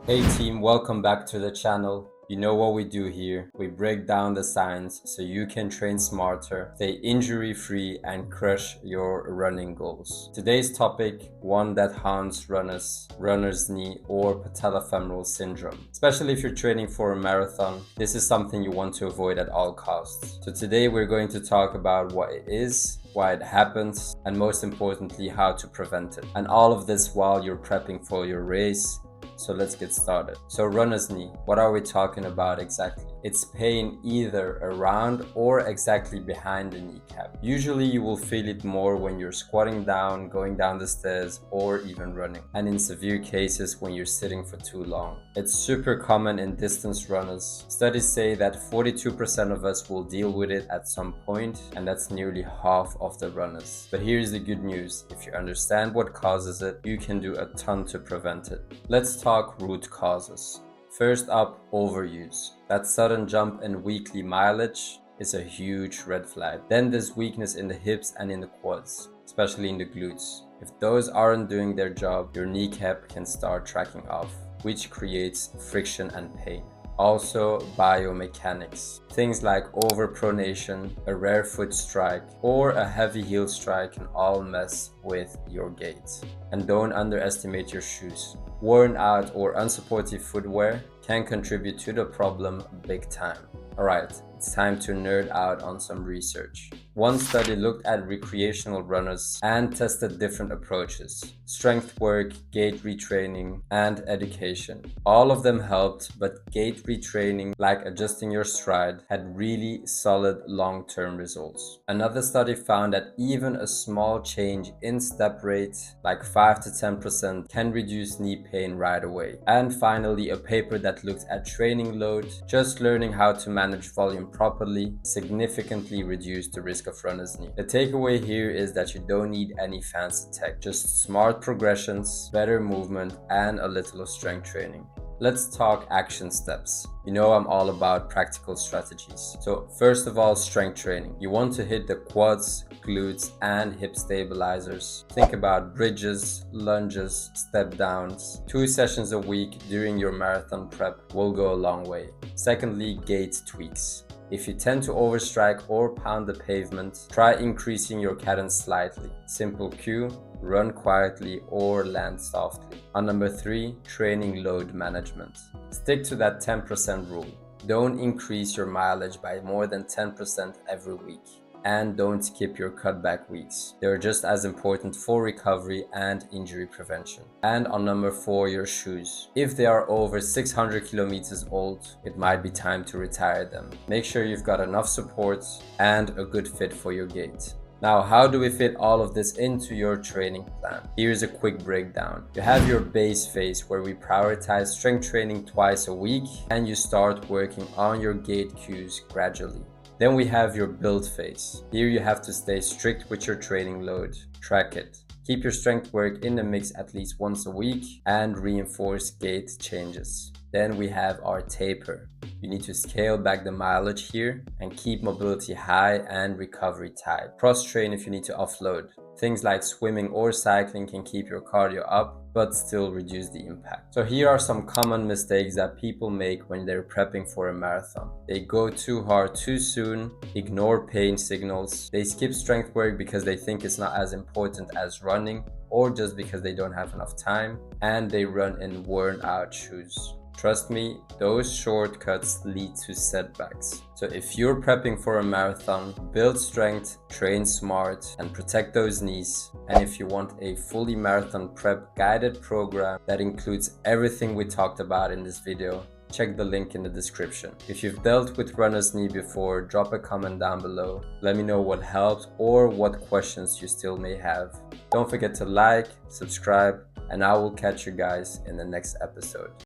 Hey team, welcome back to the channel. You know what we do here. We break down the science so you can train smarter, stay injury-free, and crush your running goals. Today's topic, one that haunts runners, runner's knee or patellofemoral syndrome. Especially if you're training for a marathon, this is something you want to avoid at all costs. So today we're going to talk about what it is, why it happens, and most importantly, how to prevent it. And all of this while you're prepping for your race. So let's get started. So runner's knee, what are we talking about exactly? It's pain either around or exactly behind the kneecap. Usually you will feel it more when you're squatting down, going down the stairs, or even running. And in severe cases when you're sitting for too long. It's super common in distance runners. Studies say that 42% of us will deal with it at some point, and that's nearly half of the runners. But here's the good news. If you understand what causes it, you can do a ton to prevent it. Let's talk root causes. First up, overuse. That sudden jump in weekly mileage is a huge red flag. Then there's weakness in the hips and in the quads, especially in the glutes. If those aren't doing their job, your kneecap can start tracking off, which creates friction and pain. Also, biomechanics. Things like overpronation, a rare foot strike, or a heavy heel strike can all mess with your gait. And don't underestimate your shoes. Worn out or unsupportive footwear can contribute to the problem big time. Alright, it's time to nerd out on some research. One study looked at recreational runners and tested different approaches: strength work, gait retraining, and education. All of them helped, but gait retraining, like adjusting your stride, had really solid long-term results. Another study found that even a small change in step rate, like 5 to 10%, can reduce knee pain right away. And finally, a paper that looked at training load, just learning how to manage volume properly, significantly reduced the risk of runner's knee. The takeaway here is that you don't need any fancy tech, just smart progressions, better movement, and a little of strength training. Let's talk action steps. You know I'm all about practical strategies. So first of all, strength training. You want to hit the quads, glutes, and hip stabilizers. Think about bridges, lunges, step downs. 2 sessions a week during your marathon prep will go a long way. Secondly, gait tweaks. If you tend to overstrike or pound the pavement, try increasing your cadence slightly. Simple cue: run quietly or land softly. On number 3, training load management. Stick to that 10% rule. Don't increase your mileage by more than 10% every week. And don't skip your cutback weeks. They're just as important for recovery and injury prevention. And on number 4, your shoes. If they are over 600 kilometers old, it might be time to retire them. Make sure you've got enough support and a good fit for your gait. Now, how do we fit all of this into your training plan? Here's a quick breakdown. You have your base phase where we prioritize strength training twice a week and you start working on your gait cues gradually. Then we have your build phase. Here you have to stay strict with your training load. Track it. Keep your strength work in the mix at least once a week and reinforce gait changes. Then we have our taper. You need to scale back the mileage here and keep mobility high and recovery tight. Cross train if you need to offload. Things like swimming or cycling can keep your cardio up but still reduce the impact. So here are some common mistakes that people make when they're prepping for a marathon. They go too hard too soon, ignore pain signals, they skip strength work because they think it's not as important as running or just because they don't have enough time, and they run in worn out shoes. Trust me, those shortcuts lead to setbacks. So if you're prepping for a marathon, build strength, train smart, and protect those knees. And if you want a fully marathon prep guided program that includes everything we talked about in this video, check the link in the description. If you've dealt with runner's knee before, drop a comment down below. Let me know what helped or what questions you still may have. Don't forget to like, subscribe, and I will catch you guys in the next episode.